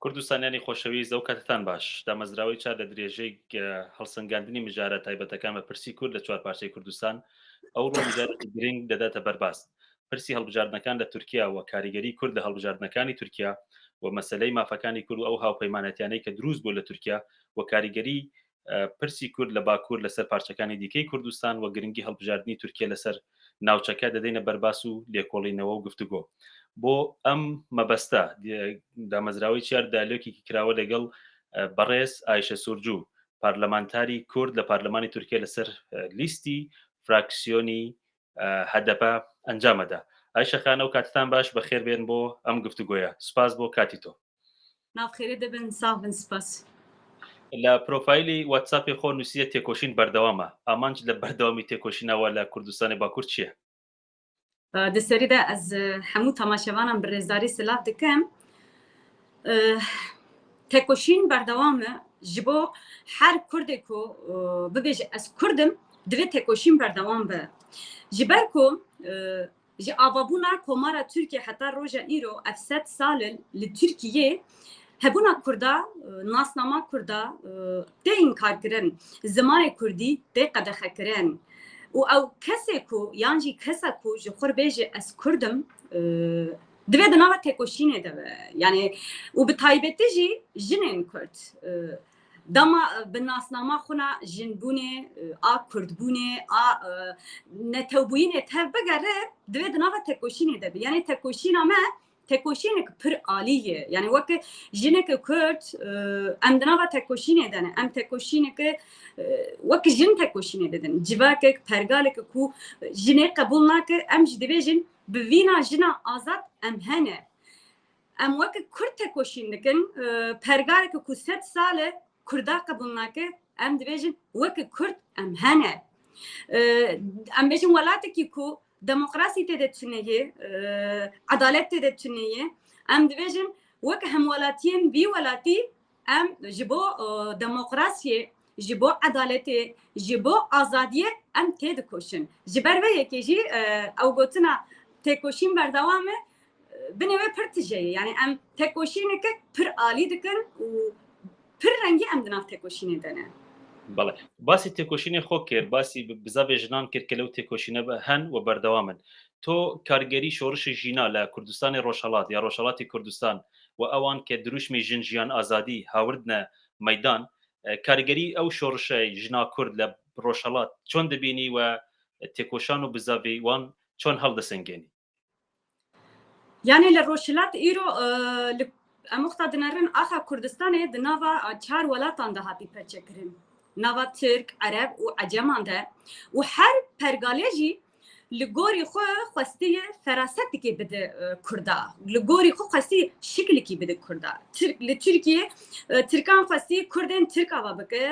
کوردستانیانی خۆشەویست ئەو کاتتان باش دامەزراوەی چار لە درێژەی هەڵسەنگاندنی مژارە تایبەتەکان بە پرسی کورد لە چوار پارچەی کوردستان ئەو ڕۆ مژارەی گرنگ دەداتە بەرباست پرسی هەڵبژاردنەکان لە تورکیا و کاریگەری کورد لە هەڵبژاردنەکانی تورکیا و مەسلەی مافەکانی کورد و ئەو هاوپەیمانەتیانەی کە دروست بوو لە تورکیا و کاریگەری پرسی کورد لە باکوور لەسەر پارچەکانی دیکەی کوردستان و گرنگی هەڵبژاردننی تورکیا لەسەر ناوچەکە دەدەینە بەرباس و لێکۆڵینەوە و گفتوگۆ بۆ ئەم مەبەستە دامەزراوەی چیار دالۆکێکی کراوە لەگەڵ بەڕێز ئایشە سوورجوو پارلەمانتاری کورد لە پارلەمانی تورکیا لەسەر لیستی فراکسیۆنی هەدەپە ئەنجامەدا ئایشەخانە و کاتتان باش بە خێر بێن بۆ ئەم گفتوگۆیە سپاس بۆ کاتی تۆ ناوخێرێ دەبن ساڵبن سپاس لە پرۆفایلی واتساپی خۆ نووسیە تێکۆشین بەردەوامە ئامانج لە بەردەوامی تێکۆشینەوە لە کوردستانی باکوور چییە؟ دەسەریدا ئەس هەموو تەماشەوانم بەڕێزداری سلااف دەکەم تێکۆشین بەردەوامە ji bo her Kurdê ku bibêje ez Kurdim divê têkoşîn berdewam be ji ber ku ji avabûna komara Tirkiye heta roja îro ev sed salên li Tirkiyê hebûna Kurda nasnama Kurda tê înkarkirin zimanê Kurdî tê qedexekirin û ew kesê ku yan jî kesa ku ji xwe bêje ez Kurdim divê di nava têkoşînê de be yani û bi taybetî jî jinên Kurd dama bi nasnama xwe jinbûnê a Kurdbûnê a netewbûyînê tev bigere divê di nava têkoşînê de be yani têkoşîna me têkoşînek pir alî ye yani wek jineke Kurd em di nava têkoşînê de ne em têkoşîneke wek jin têkoşînê didin civakek pergaleke ku jinê qebûl nake em jî dibêjin bi vîna jina azad em hene em wek Kurd têkoşîn dikin pergaleke ku sed sal e Kurda qebûl nake em dibêjin wek Kurd em hene em bêjin welatekî ku demokrasî tê de tuneyê adalet tê de tuneyê em dibêjin wek hemwelatiyên vî welatî em ji bo demokrasiyê ji bo adaletê ji bo azadiyê em tê dikoşin ji ber vê yekê jî ew gotina têkoşîn berdewam e binê wê pir tije ye yani em têkoşîneke pir alî dikin û pir rengî em di nav têkoşînê de ne بەڵێ باسی تێکۆشینی خۆ کرد باسی بزاوێ ژنان کرد کە لەو تێکۆشینە هەن و بەردەوامن تۆ کارگەری شۆڕشی ژینا لە کوردستانی ڕۆژهەڵات یا ڕۆژهەڵاتی کوردستان و ئەوان کە دروشمی ژن ژیان ئازادی هاوردنە مەدان کارگەری ئەو شۆڕشە ژنا کورد لە ڕۆژهەڵات چۆن دەبینی و تێکۆشان و بزاوی وان چۆن هەڵدەسەنگێنی yani li Rojhilat îro em wexta dinerin axa Kurdistanê di nava çar welatan de hatî perçekirin nava Türk, Ereb û Eceman de û her pergalê jî li gorî xwe xwestiye ferasetekê bide Kurda li gorî xwe xwestiye şiklekî bide Kurda li Tirkiye Tirkan xwestiye Kurdên Tirk ava bike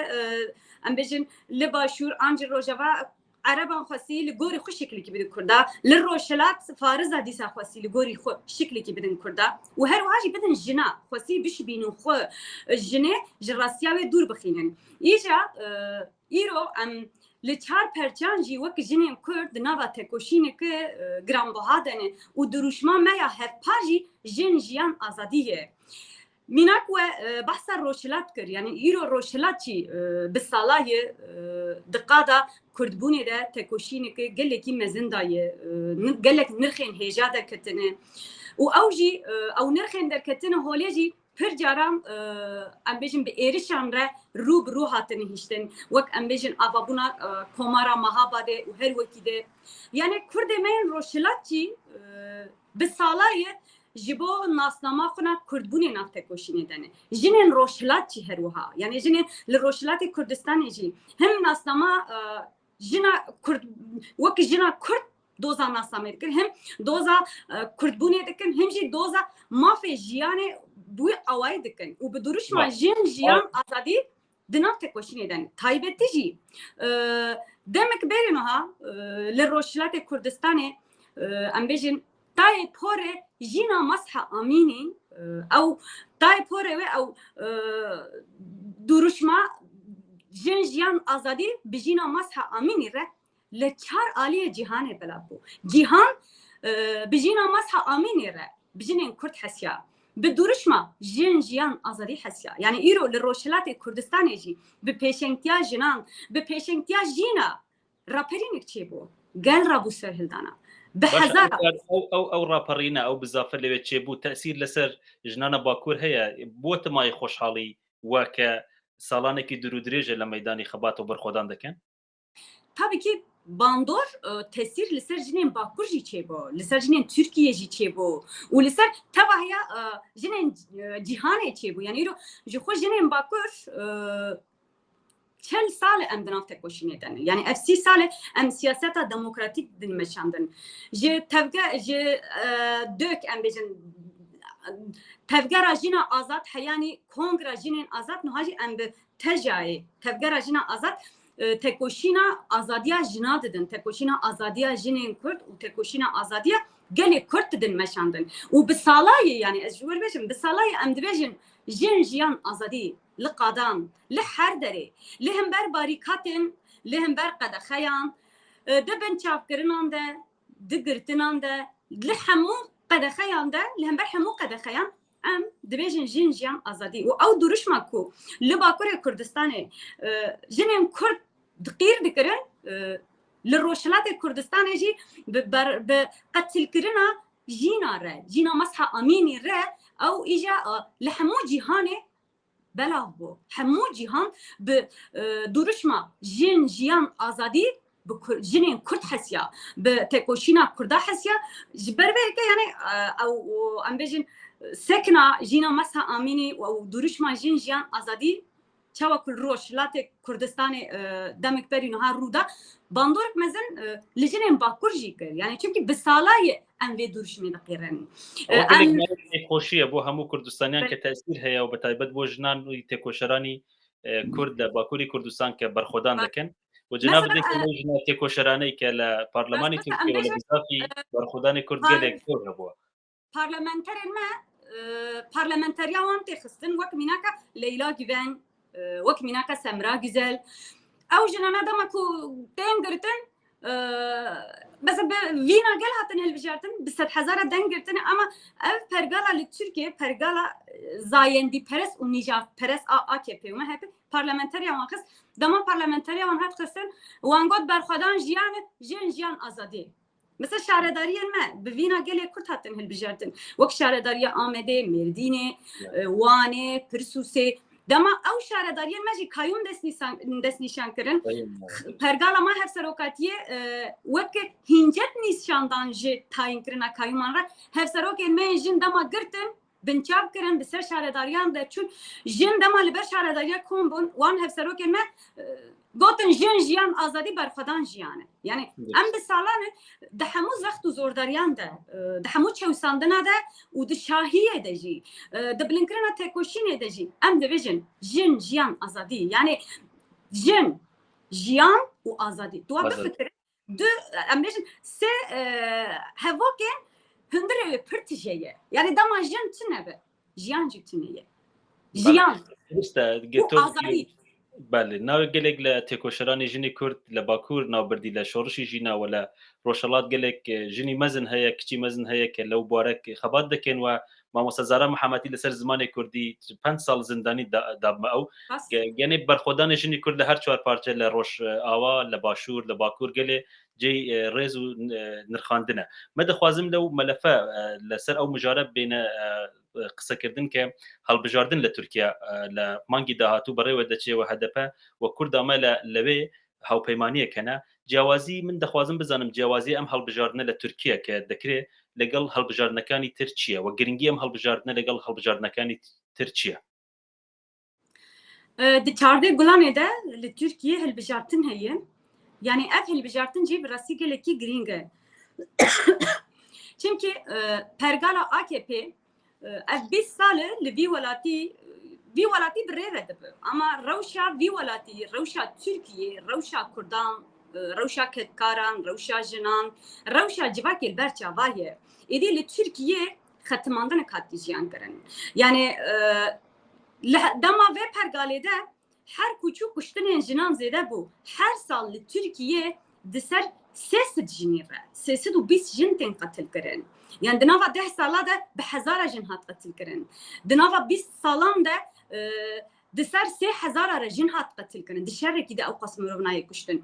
em bêjin li başûr an ji rojava Ereban xwestiye li gorî xwe şiklekî bide Kurda li Rojhilat Fariza dîsa xwestiye li gorî xwe şiklekî bidin Kurda û her wiha jî bidin jina xwestiye bişbînin xwe jinê ji rastiya wê dûr bixînin îja îro em li çar perçan jî wek jinên Kurd di nava têkoşîneke giranbiha de ne û dirûşma me ya hevpar jî jin jiyan azadî ye mînak we behsa Rojhilat kir yani îro Rojhilat jî bi salayê di qada Kurdbûnê de têkoşîneke gelekî mezin da ye gelek nirxên hêja derketine û ew jî ew nirxên derketine holê jî pir caran em bêjin bi êrişan re rû bi rû hatin hîştin wek em bêjin avabûna komara Mehabadê û her wekî de yani Kurdê me yên Rojhilat jî bi salayê ji bo nasnama xwe Kurdbûnê nav têkoşînê de ne jinên Rojhilat jî her wiha yani jinên li Rojhilatê Kurdistanê jî him nasnama jina Kurd wek jina Kurd doza nasnamê dikin him doza Kurdbûnê dikin him jî doza mafê jiyanê bû awayî dikin û bi duruşma jin jiyan azadî di nav têkoşînê de ne taybetî jî demek berê niha li Rojhilatê Kurdistanê em bêjin tayê porê jîna Mesha Amînî ew tayê porê wê ew duruşma jin jiyan azadî bi jîna Mesha Amînî re li çar aliyê cîhanê belav bû cîhan bi jîna Mesha Amînî re bi jinên Kurd hesiya بدورشما جن جیان آزادی حسیا یعنی ایرو لروشلات کردستان جی به پیشنگتیا جنان به پیشنگتیا جینا راپرینک چی بو قال رابو سر هلدانا بهزار او راپرينا او بزاف اللي بتشيبو تاثير لسر جنانا باكور هي بوت ماي خوشحالي وك سالانكي درودريجه لميداني خبات وبرخودان دكن tabii ki bandor tesir li ser jinên bakur jî çêbo li ser jinên Tirkiye jî çêbo û li ser tevahya jinên cîhanê çêbo yani îro ji xwe jinên bakur çel sal em di nav tekoşînê de yani ev 30 sal em siyaseta demokratîk din meşandin ji tevge ji dök em bêjin tevgera jîna azad heyanî kongra jinên azad niha jî em bi tejayê tevgera jîna azad tekoşîna azadiya jina didin tekoşîna azadiya jinên Kurd û tekoşîna azadiya gelê Kurd didin meşandin û bi salayê yani ez ji wir bêjim bi salayê em dibêjin jin jiyan azadî li qadan li her derê li hember barîkatên li hember qedexeyan dibin çavkirinan de di girtinan de li hemû qedexeyan de li hember hemû qedexeyan em dibêjin jin jiyan azadî û ew duruşma ku li Bakurê Kurdistanê jinên Kurd diqîr dikirin li Rojhilatê Kurdistanê jî bi qetilkirina jîna re jîna Mesha Amînî re ew îja li hemû cîhanê belav bû hemû cîhan bi duruşma jin jiyan azadî bi jinên Kurd hesiya bi tekoşîna Kurda hesiya ji ber vê yani ew em bêjin sekna jîna Mesha Amînî û duruşma jin jiyan azadî çawa ku Rojhilatê Kurdistanê demek berî niha rûda bandorek mezin li jinên bakur jî kir yani çünkü bi salayê em vê duruşmê diqîrin خوشیه بۆ هەموو کوردستانیان کە تاثیر هەیە و بەتایبەت بۆ ژنان و تێکۆشەرانی کورد لە باکووری کوردستان کە بەرخۆدان دەکەن و جناب ژنا تێکۆشەرانەی کە لە پارلەمانی تورکیە و لە بزافی بەرخۆدانی کورد gelek زۆر هەبووە parlamenterên me parlamenterya wan tê xistin wek mînaka Leyla Güven wek mînaka Semra Güzel ew jinana dema ku tên girtin mesela vîna gel hatin hilbijartin bi 100,000 den girtin ama ev pergala li Türkiye pergala zayendî perest û nîjaf perest a AKP me hep parlamenterya wan xist dema parlamenterya wan hat xistin wan got berxwedan jiyan jiyan azadî mesela şaredariyên me bi vîna gelê Kurd hatin hilbijartin wek şaredariya Amedê Mêrdînê Wanê Pirsûsê dema ew şaredariyên me jî kayûn destnîşan kirin pergala me hevserokatiye wek hincet nîşandan ji tayînkirina kayûman re hevserokên me jin dema girtin binçav kirin bi ser şaredariyan de çûn jin dema li ber şaredariya kombûn wan hevserokên me gotin jin jiyan azadî berxwedan jiyane yani em bi salanê di hemû zext û zordariyan de di hemû çewsandina de û di şahiyê de jî di bilinkirina tekoşînê de jî em dibêjin jin jiyan azadî yani jin jiyan û azadî tu bifikirin du em bêjin sê hevokên hundirê wê pir tije ye yani dema jin tune be jiyan jî tune ye jiyan û azadî بله ناو gelek لە تێکۆشەرانی ژنی کورد لە باکوور ناوبردی لە شۆڕشی ژیناوە لە ڕۆژهەڵات gelek ژنی مەزن هەیە کچی مەزن هەیە کە لەو بوارەك خەبات دەکەن و مامۆستا زارا محەمەدی لەسەر زمانی کوردی 5 ساڵ زیندانی دابمە ئەو گەنێ بەرخۆدانی ژنی کورد لە هەر چوار پارچە لە ڕۆژ ئاوا لە باشوور لە باکوور gelê جێ ڕێز و نرخاندنە مە دەخوازم لەو مەلەفە لەسەر ئەو مژارە بینە قسەکردن کە هەڵبژاردن لە تورکیا لە مانگی داهاتوو بەڕێوە دەچێەوە هەدەپە و کوردامە لەوێ هاوپەیمانیەکەنە جیاوازی من دەخوازم بزانم جیاوازی ئەم هەڵبژاردنە لە تورکیا کە دەکرێت لەگەڵ هەڵبژاردنەکانی تر چییە و گرنگی ئەم هەڵبژاردنە لەگەڵ هەڵبژاردنەکانی تر چییە di çardê gulanê de li Tirkiye hilbijartin heye yani ev hilbijartin jî bi rastî gelekî giring e çünkü pergala AKP ev 20 sale li vî welatî bi rê ve dibe ama rewşa vî welatî rewşa Tirkiye rewşa Kurdan rewşa ketkaran rewşa jinan rewşa civakê li ber çavayê êdî li Tirkiye xetimandinek hatî jiyan kirin yani dema vê pergalê de her kûçû kuştinên jinan zêde bû her sal li Tirkiye di ser 300 jinî re 320 jin tên qetil kirin يعني دنافا 10 سالا ده بحزارة جن هات قتل كرن دنافا 20 سالان ده دسر 3000 رجن هات قتل كرن دشر كده او قسم ربناي كشتن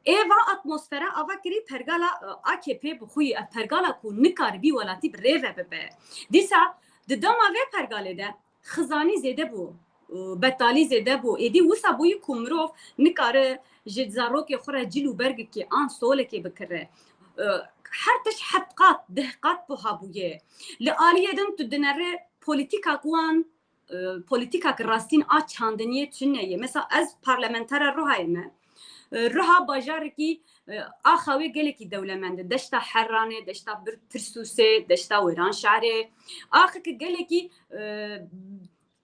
ايوا اتموسفيرا اوا كري پرگالا AKP بخوي پرگالا کو نکار بي ولاتي بريفه ببه ديسا ددما و پرگاله ده خزاني زيده بو بتالي زيده بو ادي وسا بوي کومروف نکاره جزاروك خره جلو برگ كي ان سولك بكره حرتش حدقات دهقات بوهابويه لآلية دن تدنره بوليتيكا قوان بوليتيكا كراستين چاندنيه چنيه مثلا از پارلمانتر روحايمه روحا باجاركي اخوي قالكي دولمند دشتا حرانه دشتا برسوسه دشتا ويران شعري اخك قالكي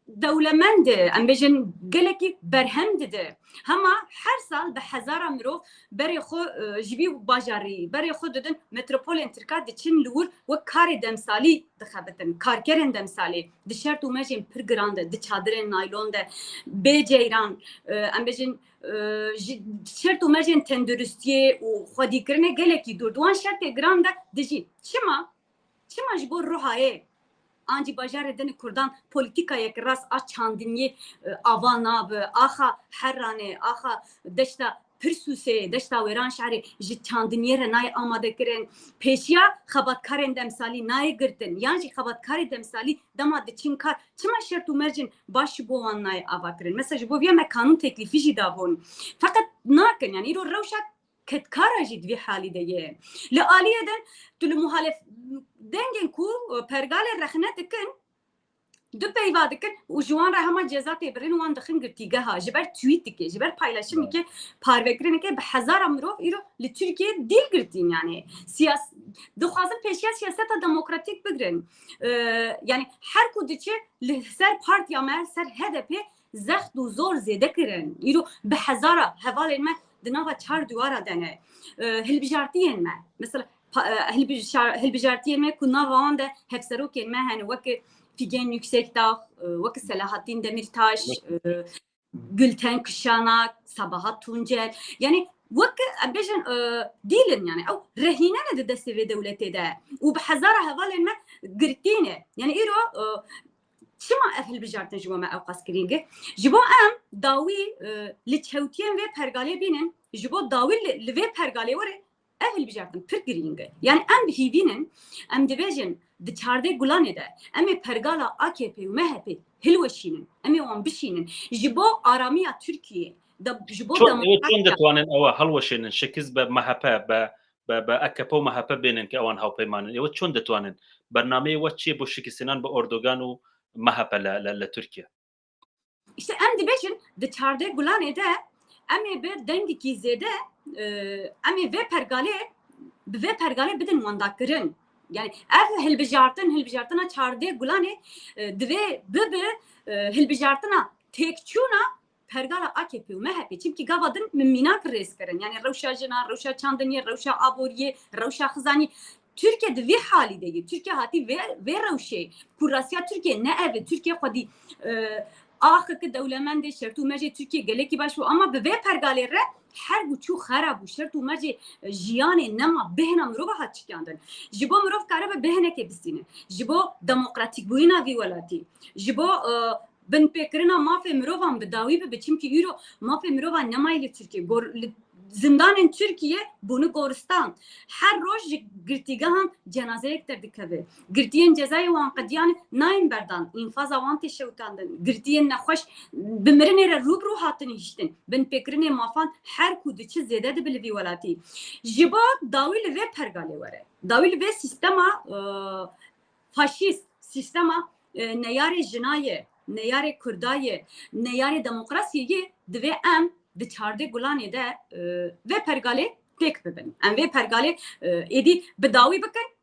دولمند ام بيجن قالكي برهم ده هما هر سال بهزار مروف بري خو جبي باجاري بري خو ددن متروبولين تركا دچن لور وكار دمسالي دخبتن كاركرن دمسالي دشرت ومجن برغراند دچادرن نايلون ده بجيران ام بيجن شرط ومجن تندرستيه وخدي كرنه قالكي دوردوان شرط جرام ده دجي چما جبور روحايه انجي باجار دن كردان بوليتيكا يك راس اچاندني اوانا ب اخا حرانه اخا دشتا پرسوسه دشتا ويران شعري جچاندني رناي آماده كرن پیشيا خباتکارن دمسالي ناي گرتن يعني خباتکار دمسالي دما دچين کار چما شرط ومرجن باش بوان ناي اواكرن مثلا بو بيا قانون تكليفي جي دابون فقط ناكن يعني رو روشا كتكارا جد في حالي ديه لآلية دن تلو مخالف دنگن کو پرگال رخنه دکن دو پیوا دکن و جوان را همه جزا تبرین وان دخن گرتیگه ها جبر توییت که جبر پایلاشمی که پاروکرینه که به هزار امروف ایرو لترکیه دیل گرتین يعني دخوازن پیشیا سیاست دموکراتیک بگرن يعني هر کدچه لسر پارتیا ما سر هدف زخت و زور زیده کرن ایرو به هزار حوال ما دنوا چهار دوارا دنه هلبجارتین ما مثلا هلبجارتین ما كنا وان ده هفسروك ما هن وك Figen Yüksekdağ, Vakı Selahattin Demirtaş, Gülten Kışanak, Sabahat Tuncel. Yani vakı bejin değilim yani. Au rehine ne de desteği devleti de. U bhazara havalen ma gırtine. Yani iro çima ehil bijartin jibo ma avqas kiringe. Jibo am dawi liçhewtiyen ve pergale binin. Jibo dawi li ve pergale vare ehil bijartin pir kiringe. Yani am hivinin am dibejin دچارده گلانه ده امی پرگالا AKP و MHP هلوشینن امی وان بشینن جبو آرامی ترکیه ده جبو چون دتوانن او هلوشینن شکز به MHP به AKP و MHP بینن که اوان هاو پیمانن یو چون دتوانن برنامه و چی بو شکستان به اردوغان و MHP لترکیه işte em dibêjin diçarde gulanê de em ê bir dengekî zêde em ê vê pergalê bidin wandakirin يعني اف هلبجارتنا چارده گلانه دوی بب هلبجارتنا تکچونا پرگالا AKP و MHP چیم که گاودن ممیناک ریس کرن yani روشا جنا روشا چاندنی روشا آبوریه روشا خزانی Türkiye de ve hali değil. Türkiye hati ve روشی kurasya Türkiye ne ev Türkiye خودی آخر که دولمنده شرط و مجه ترکیه گله کی باش اما به پرگاله ره هر گوچو خراب و شرط و مجه جیان نما بهنم رو به هات چکاندن جبو مروف کاره به بهنه که بسینه جبو دموکراتیک بوینا وی ولاتی جبو بن فکرنا مافه مروفم به داوی به چیم که ایرو مافه مروف نمایلی ترکیه زندان Türkiye bunu Goristan her roj girtiga ham cenaze ekter dikave girtiyen cezayı wan qadiyan nain berdan infaz avanti şewtandın girtiyen naxoş bimrinere rubru hatin hiştin ben pekrine mafan her kudiçi zede de bilvi velati jiba dawil ve pergale ware dawil ve sistema faşist sistema neyare jinaye neyare kurdaye neyare demokrasiye dve am diçarde gulanê de ve pergalê tek bibin em vê pergalê êdî bi dawî bikin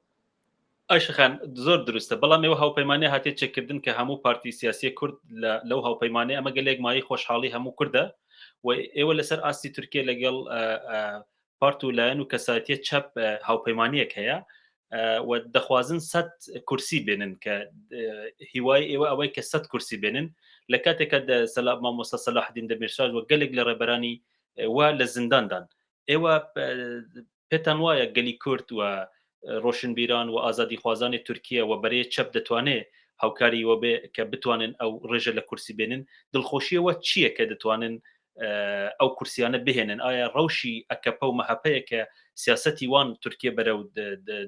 Ayşexan zor durust e بەڵام ئێوە هاوپەیمانێ هاتێ چێکردن کە هەموو پارتی سیاسی کورد لەو هاوپەیمانێ ئەمە گەلێک مایی خۆشحاڵی هەموو کوردە و ئێوە لەسەر ئاستی تورکیە لەگەڵ پارت و لایەن و کەسایەتیە چەپ هاوپەیمانیەک هەیە و دەخوازن 100 کورسی بێنن کە هیوای ئێوە ئەوەی کە 100 کورسی بێنن لە کاتێکە مامۆستا سەلاحدین دەمیرشاژ وە گەلێک لە ڕێبەرانی وا لە زینداندان ئێوە پێتان وایە گەلی کورد و ڕۆشنبیران و ئازادی خوازانی تورکیا و بەرەیە چەپ دەتوانێت هاوکاری وە بێ کە بتوانن ئەو ڕێژە لە کورسی بێنن دڵخۆشیەوە چییە کە دەتوانن ئەو کورسیانە بهێنن ئایا ڕەوشی ئەکەپە و مەهەپەیە کە سیاسەتی وان تورکیا بەرەو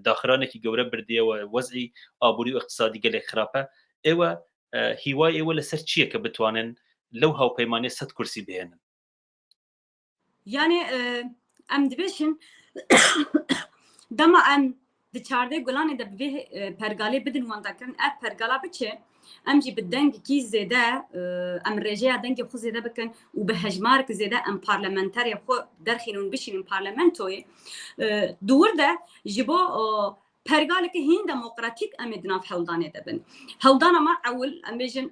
داخرانێکی گەورە بردیەوە وەزعی ئابووری و اقتصادی گەلێک خراپە ئێوە هیوای ئێوە لەسەر چییە کە بتوانن لەو هاوپەیمانێ 100 کورسی بهێنن یعنی ئەم دەبێشن دەما ئەم دچاردەی گوڵانێ دەبێ پەرگالێ بدن وانتاکردن ئەف پەرگالا بچێ ئەمجی بە دەنگێکی زێدە ئەم ڕێژەیە دەنگی خۆ زێدە بکەن و بە هەژمارک زێدە ئەم پارلەمەنتەرێ خۆ دەرخینون بشینن پارلەمەنتۆیە دووردە ji bo pergaleke hîn demokratîk em ê di nav hewldanê de bin. Hewldana me ewil em bêjin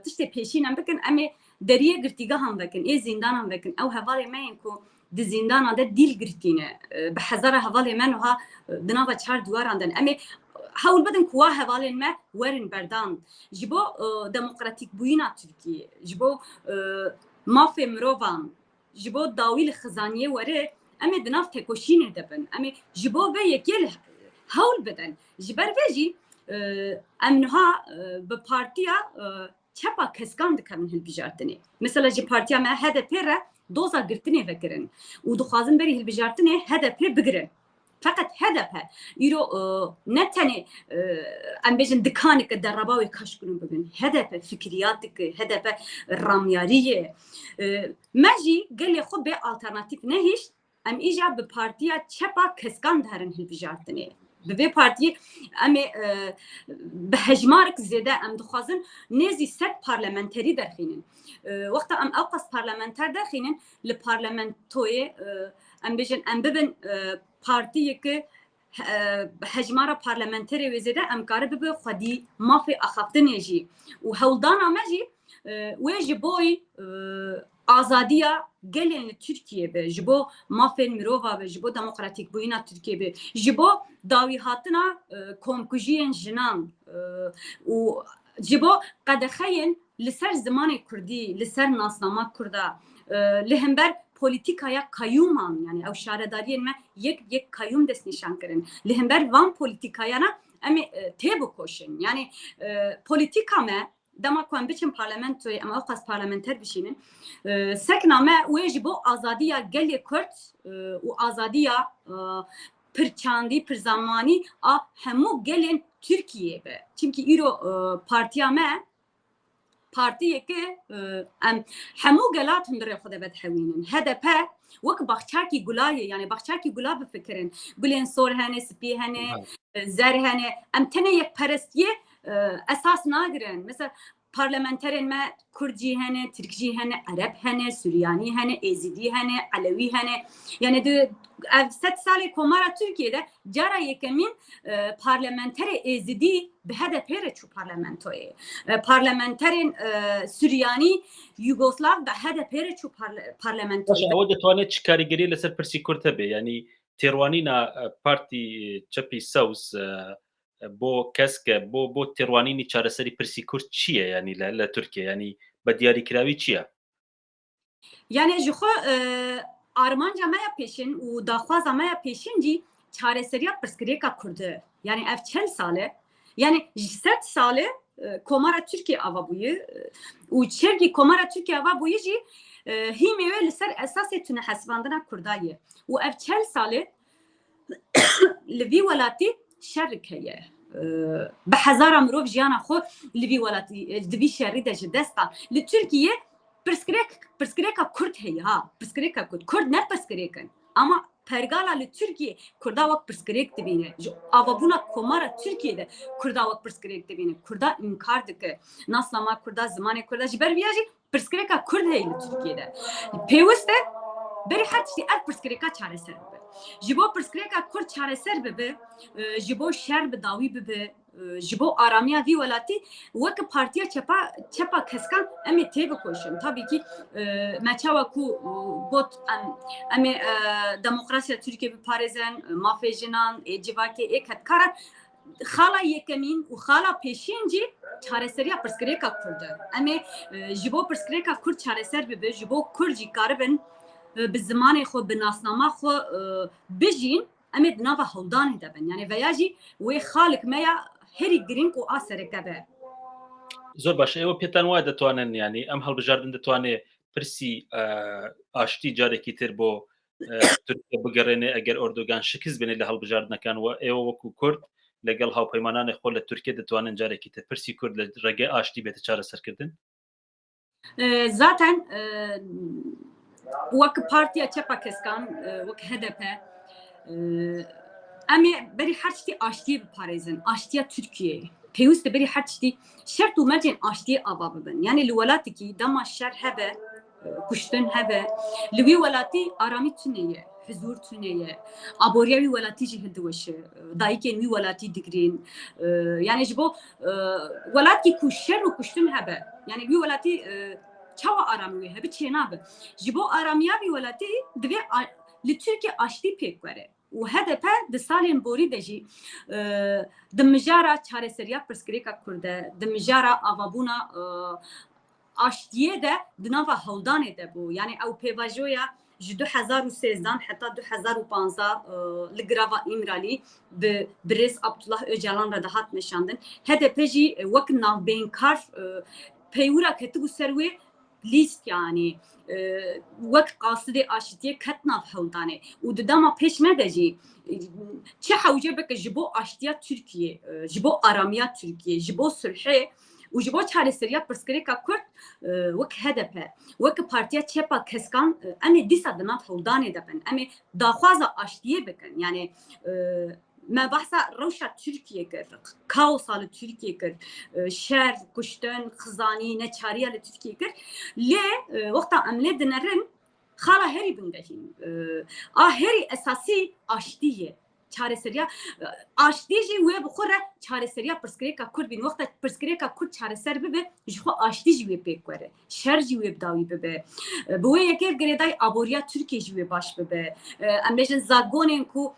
tiştê pêşîn em bikin em ê deriyê girtîgehan vekin, ê zîndanan vekin. Ew hevalê me yên ku di zîndana de dîl girtîne. Bi hezara hevalê me niha di nava çar diwaran de. Em ê hewl bidin ku wa hevalên me werin berdan. Ji bo demokratîk bûyîna Tirkiyê, ji bo mafê mirovan, ji bo dawî li xizaniyê were em ê di nav tekoşînê de bin. Em ê ji bo vê yekê hewl bidin. Ji ber vê jî em niha bi partiya çepa keskan dikevin hilbijartinê. Mesela ji partiya me HDP re doza girtinê vekirin û dixwazin berî hilbijartinê HDP bigirin. Fakat HDP îro ne tenê em bêjin dikaneke derrebawê kaşkûnû bibin. HDP fikriyat dike, HDP ramyariyê. Me jî gelê xwe bê alternatîf nehîş em îja bi partiya çepa keskan diherin hilbijartinê. Bi vê partiyê em ê bi hejmarek zêde em dixwazin nêzî sed parlamenterî derxînin. Wexta em ew qas parlamenter derxînin li parlamentoyê em bêjin em bibin partiyeke hejmara parlamenterê wê zêde em kare bibe xwedî mafê axaftinê jî û hewldana me jî wê ji boî azadiya gelên li Tirkiye be ji bo mafên mirova be ji bo demokratîk bûyîna Tirkiye be ji bo dawî hatina komkujiyên jinan û ji bo qedexeyên li ser zimanê Kurdî li ser nasnama Kurda li hember polîtîkaya kayyûman yani ew şaredariyên me yek kayyûm destnîşan kirin li hember van polîtîkayana em ê tê bikoşin yani polîtîka me dema ku em biçin parlamentoyê em ew qas parlamenter bişînin sekna me wê ji bo azadiya gelê Kurd û azadiya pirçandî pirzamanî a hemû gelên Tirkiyê be çimkî îro partiya me partiyeke em hemû gelat hundirê xwe de vedhewînin. HDP wek baxçakî gulayê yani baxçakî gula bifikirin. Gulên sor hene, spî hene, zer hene. Em tenê yekperestiyê esas nagirin. Mesela parlamenterên me Kurd jî hene, Tirk jî hene, Ereb hene, Suryanî hene, Êzidî hene, Elewî hene. Yani ev 7 salê komara Tirkiyeyê cara yekemîn parlamenterê Êzidî bi HDP re çû parlamentoyê. Parlamenterên Suryanî, Yugoslav bi HDP re çû parlamentoyê. Ew ditwanet çi karîgerî li ser pirsî Kurd hebe yani têrwanîna partî çepî Sews bo keske bo têrwanînî çareserî pirsî Kurd çi ye yani li Tirkiye yani bi diyarîkirawî çi ye? Yani ji xwe armanca me ya pêşin û daxwaza me ya pêşin jî çareseriya pirsgirêka Kurd e. Yani ev 40 sale yani ji 7 salê komara Tirkiye ava bûye û çerkî komara Tirkiye ava bûye jî hîmê wê li ser esasê tune hesibandina Kurda ye. û ev 40 salê li vî welatî şerrik heye. Bi hezara mirov jiyana xwe li vî welatî di vî şerrî de ji destan. Li Tirkiye pirsgirêka Kurd heye ha. Pirsgirêka Kurd. Kurd ne pirsgirêkin. Ama pergala li Tirkiye Kurda wek pirsgirêk dibîne. Ji avabûna komara Tirkiye'de Kurda wek pirsgirêk dibîne. Kurda inkar dike. Naslama Kurda, zimanê Kurda ji ber vîya jî pirsgirêka Kurd heye li Tirkiye'de. Pêwîst e berî her tiştî ev pirsgirêka çareser bibe. Ji bo pirsgirêka Kurd çareser bibe, ji bo şer bi dawî bibe, ji bo aramiya vî welatî wek partiya çepa keskan em ê tê bikoşin. Tabii ki me çawa ku got em ê demokrasiya Tirkiye biparêzin, mafê jinan, ê civakê ê ketkaran xala yekemîn û xala pêşîn jî çareseriya pirsgirêka Kurd e. Em ê ji bo pirsgirêka Kurd çareser bibe, ji bo Kurd jî karibin bi zimanê xwe bi nasnama xwe bijîn امد نافا هولدان دبن يعني فياجي وخالق مايا هري جرينك و اسركبه زۆر باش ئێوە پێتان وایە دەتوانن ینی ئەم هەڵبژاردن دەتوانێت پرسی ئاشتی جارێکی تر بۆ تورکیا بگەڕێنێ ئەگەر ئۆردۆگان شکست بێنێت لە هەڵبژاردنەکان و ئێوە وەکو کورد لەگەڵ هاوپەیمانانی خۆ لە تورکیا دەتوانن جارێکی تر پرسی کورد لە ڕێگەی ئاشتی بێتە چارەسەرکردن zaten وەک پارتیا چەپا کەسکان وەک هەدەپە ئەمێ بەری هەر شتی ئاشتیە بپارێزن ئاشتیا تورکیەیە پێویستە بەری هەر شتی شەرت و مەرجێن ئاشتیە ئاوا ببن یعنی لە وڵاتێکی دەما شەر هەبە کوشتن هەبە لەوێ وڵاتی ئارامی تونەیە حزور تونەیە ئابۆریاوی وڵاتیژی هەردووەشە دایکێن وی وڵاتی دگرین یعنی ji بۆ وڵاتی کو شەر و کوشتن هەبە یعنی وی وڵاتی çawa aramî hebe çênabe ji bo aramiyavî welatî divê li Tirkiye aştî pêk were û HDP di salên borî de jî di mijara çareseriya pirsgirêka Kurd de di mijara avabûna aştiyê de di nava hewldanê de bû yani ew pêvajoya ji 2013 heta 2015 li grava İmralî bi Birêz Abdullah Öcalan re de hat nişandin HDP jî wek navbênkar peywira ketibû ser wê لیست yani وەک قاصدê aşitiye ket nav hewldanê û di dema pêş me de jî çi hewce bike ji bo aştiya Tirkiye ji bo aramiya Tirkiye ji bo sulhê û ji bo çareseriya pirsgirêka Kurd wek HDP wek partiya çepa keskan em ê dîsa di nav hewldanê de bin em ê daxwaza aştiyê bikin yani ما بحثا روشة تركيا كر كاوسا لتركيا كر شر كشتن خزاني نچاريا لتركيا كر ليه وقتا عملة دنرن خالا هري بندهين هري أساسي أشتيه çareseriya aştîjî wê bixure çareseriya pirsgirêka Kurd bîn wexta pirsgirêka Kurd çareser bibe ji xwe aştî jî wê pêk were şer jî wê bidawî bibe bi wê yekê girêdayî aboriya Tirkiye jî wê baş bibe em bêjin zagonên ku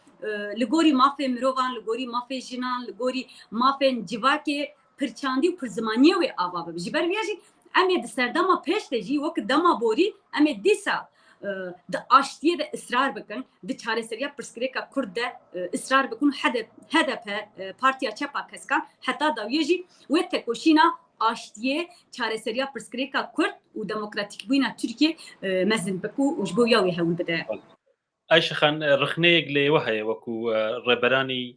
li gorî mafê mirovan li gorî mafê jinan li gorî mafên civakê pirçandî û pirzimaniyê wê ava bibe ji ber vê jî em ê di serdema pêş de jî wek dema borî em ê dîsa د aştiye de ısrar bikin di çareseriya pirsgirêka Kurd de ısrar bikin HDP partiya çepa keskan heta dawiye jî wê tekoşîna aştiye çareseriya pirsgirêka Kurd û demokratîkbûna Tirkiye mezin bikû û ji bo ya wê hewl bide Ayşexan rixneyek lê we heye wekû rêberanî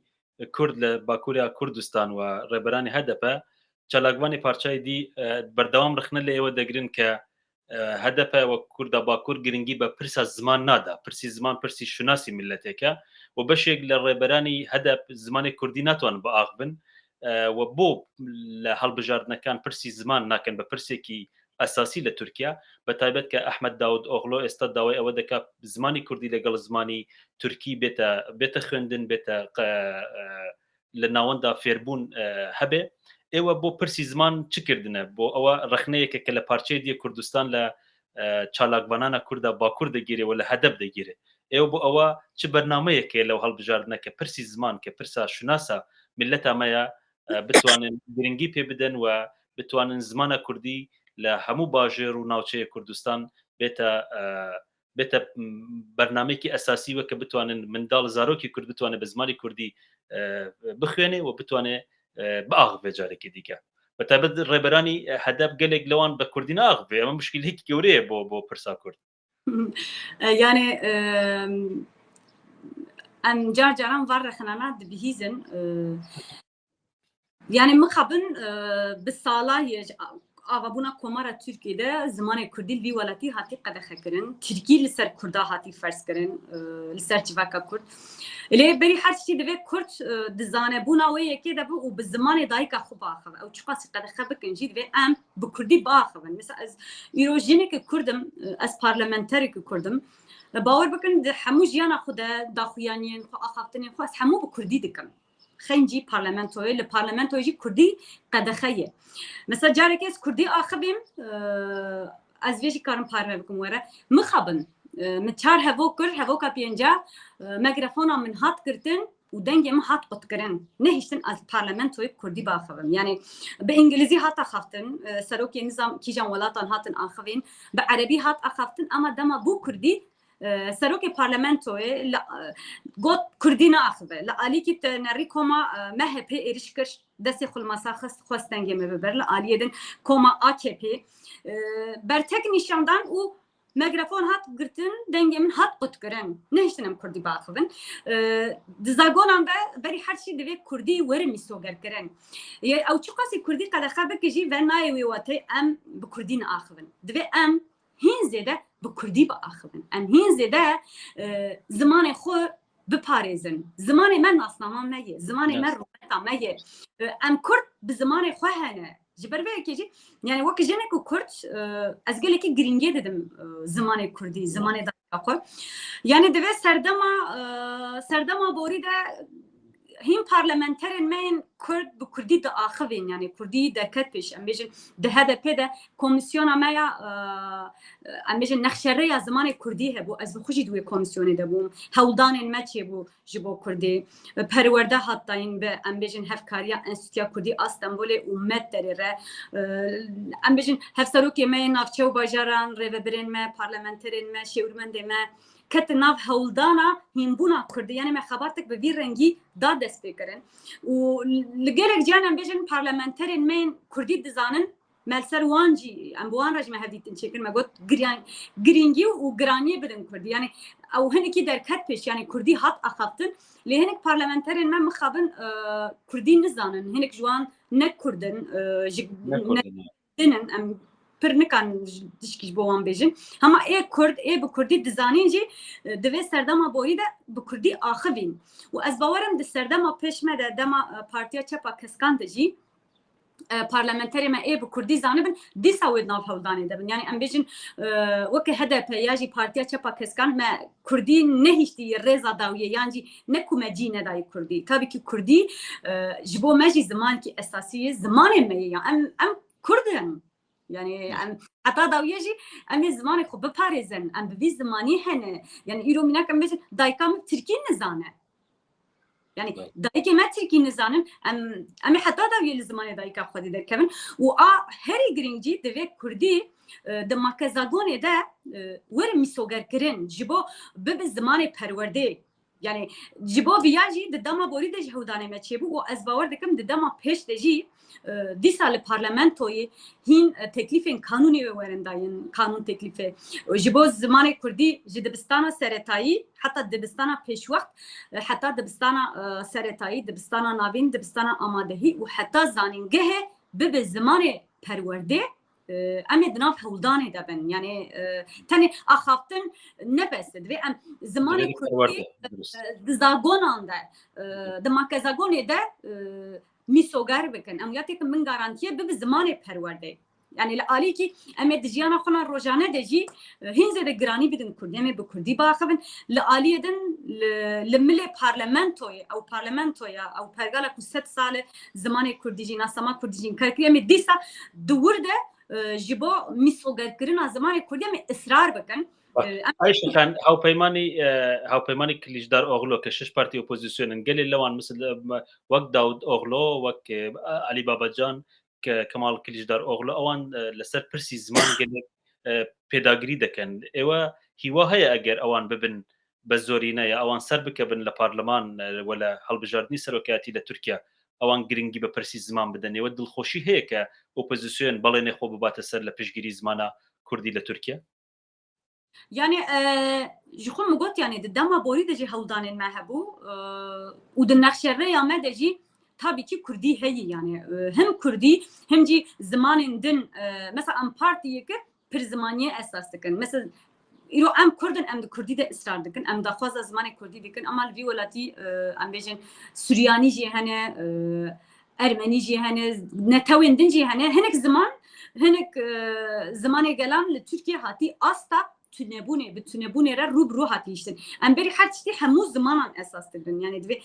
Kurd li Bakurya Kurdistan û rêberanî HDP çalakvanê parçayê dî berdewam rixne lê êwe degirin ke HDP ve Kurda Bakur giringî be pirsa ziman nada pirsî ziman pirsî şunasî milleteke û beşek li rêberanî HDP zimanê Kurdî natwanin biaxivin ve bo li helbijardinekan pirsî ziman nakin bi pirsekî esasî li Tirkiye bi taybet ke Ehmed Davutoğlu êsta dawê ew dike zimanî Kurdî legal zimanî Tirkî bête xwendin bête li navenda fêrbûn hebe ئێوە بۆ پرسی زمان چ کردنە بۆ ئەوە ڕخنەیەکە لە پارچەی دیە کوردستان لە چالاکبانانە کووردا باکوور دەگیرێ و لە هەدەب دەگیرێ ئێوە بۆ ئەوە چ بەرنامەیەکێ لەو هەڵبژاردنەکە پرسی زمان کە پرسا شوناسە ملت ئەمەیە بتوانن گرنگی پێ بدەن و بتوانن زمانە کوردی لە هەموو باژێر و ناوچەیە کوردستان بێتە بەرنامێکی ئەساسی وە کە بتوانن منداڵ زارۆکی کورد بتوانێت بە زمانی کوردی بخوێنێ و بتوانێت باغ جارێکی دیکە بە تایبەت ڕێبەرانی هەدەب gelek لەوان بە کوردی ناغبێ ئەمە مشکلێکی گەورەیە بۆ پرسا کورد yani em caran var rexnana dibihîzin yani mixabin bi sala avabûna komara Tirkiyeyê de zimanê Kurdî vî welatî hatî qedexekirin Tirkî li ser Kurda hatî ferskirin li ser civaka Kurd lê berî her tiştî divê Kurd di zanebûna wê yekê de bû û bi zimanê dayika xwe biaxive ew çi qasî qedexe bikin jî divê em bi Kurdî biaxivin mesela ez îro jinekê Kurdim ez parlamenterekî Kurdim باور bikin di hemû jiyana xwe de daxuyaniyên xwe axaftinên xwe ez hemû bi Kurdî dikim xencî parlamentoyê li parlamentoyê jî Kurdî qedexeye mesela carekê ez Kurdî axivêm ez vê jî karim parve bikim were mixabin min çar hevok kir hevoka pênca mikrofona min hat girtin û dengê min hat qutkirin nehîştin ez parlamentoyê Kurdî biaxivim yani bi îngilîzî hat axaftin serokê nizam kîjan welatan hatin axivên bi erebî hat axaftin ama dema bû Kurdî سروک پارلمانتوی گوت کردی ناخبه لعلی کی تنری کما مهپ ایرشکش دست خل مساخس خواستنگی مببر لعلی دن کما AKP برتک نشاندن و میکروفون هات گرتن دنگی من هات قط کرن نهشتنم کردی باخبن دزاگونم به بری هر چی دوی کردی ورمی سوگر کرن یا او چه قصی کردی قد خبر کجی و نایوی واتی ام بکردی ناخبن دوی ام هین زده بکردی با آخبن ام هین زده زمان خو بپارێزن زمانی من ناسنامام نەیە زمانی من ڕووەتام نەیە ئەم کورد bi zimanê xwe hene ji ber vê yekê jî yani wek jinek û Kurd ez gelekî giringê didim zimanê Kurdî zimanê dayika xwe yani divê serdema borî de hîn parlamenterên me yên Kurd bi Kurdî diaxivin yani Kurdî deket pêş em bêjin di HDP de komisyona me ya em bêjin nexşereya zimanê Kurdî hebû ez bi xwe jî di wê komisyonê de bûm hewldanên me çêbû ji bo Kurdî perwerde hatdayîn bi em bêjin hevkariya Enstitûya Kurdî a Stenbolê û Met derê re em bêjin hevserokê me yên navçew bajaran rêveberên me parlamenterên me şêwirmendê me کت ناف هولدانا هنبونا کردی یعنی من خبرتک به ویر رنگی داد دست بکرن و لگرک جانم بیشن پارلمانترین من کردی دزانن ملسر وانجی ام بوان رج مهدیتن چکن مگوت گرینگی و گرانی بدن کردی یعنی او هنکی در کت پیش یعنی کردی هات اخفتن لی هنک پارلمانترین من مخابن کردی نزانن هنک جوان نکردن دنن ام پر نکن دشکیش بوان بیشن اما ای کرد ای به کردی دزانین جی دوی سردما بوری ده به کردی آخوین و از باورم ده سردما پیش مده دما پارتیا چپا کسکان ده جی پارلمانتری ما ای به کردی زانبن دی سوید ناف هولدانی دبن یعنی ام بیشن وکه HDP یا جی پارتیا چپا کسکان ما کردی نهیشتی رضا داویه یعنی جی نکومه جی ندای کردی تابی که کردی جبو مجی زمان کی اساسیه زمان میه یعنی ام کردن يعني حتى داويجي امي زماني خو بباريزن ام بي زماني هنا يعني ايرو منك ام دايكام تركي نزانه يعني دايكي ما تركي نزانم امي حتى داوي زماني دايكا خدي در كمان و هري جرينجي دفي كردي دما كزاغوني ده ور ميسوغر كرين جيبو بب زماني پرورده يعني جيبو فياجي دما بوري ده جهودانه ما چيبو و از باور دكم دما پیش دجي دی سال پارلمانتوی هین تکلیفین قانونی ورنداین قانون تکلیفه جبو زمان کردی جدبستان سرتایی حتی دبستان پیشوقت حتی دبستان سرتایی دبستان ناوین دبستان آمادهی و حتی زانینگه به زمان پرورده امید ناف هولدانی دبن یعنی تنی آخافتن نبسد و ام زمان کردی دزاگونان ده دماکزاگونی ده میسوگر بکن امیاتی که من گارانتیه به زمان پرورده یعنی لالی کی امید جیانا خنا روزانه دجی هنز ده گرانی بدن کردی ام به کردی باخبن لالی دن لمل پارلمانتوی او پرگالا کو 7 سال زمان کردی جینا سما کردی جین کرکی ام دیسا دورده جبو میسوگر کردن زمان کردی ام اصرار بکن ايش كان هاو بيماني كليجدار اوغلو كشش بارتي اوبوزيسيون قال لوان مثل وقت داود اوغلو وقت علي بابا جان كمال كليجدار اوغلو اوان لسر برسي زمان قال بيداغري دكن ايوا هو هي اجر اوان ببن بزورينا يا اوان سربك بن لبرلمان ولا هالبجاردني سروكاتي لتركيا اوان جرينجي ببرسي زمان بدن يود الخوشي هيك اوبوزيسيون بالين خو ببات سر لبيشغري زمانه كردي لتركيا يعني جخون مقولت يعني دما بوريد جي هولدان ما هبو ودن نخشرة يا ما دجي تابي كي كردي هي يعني هم كردي هم جي زمان دن مثلا ام بارتي يك پر زمانية اساس دكن مثلا يرو ام كردن ام كردي ده اصرار دكن ام دخواز زمان كردي دكن اما الفي ولاتي ام بيجن سورياني جي هنا ارمني جي هنا نتاوين دن جي هنا هنك زمان هنك زمان گلان لتركيا هاتي استا تنبونه را روبرو هاتیشتن ام بری هر چیزی همو زمانان اساس دادن یعنی دوی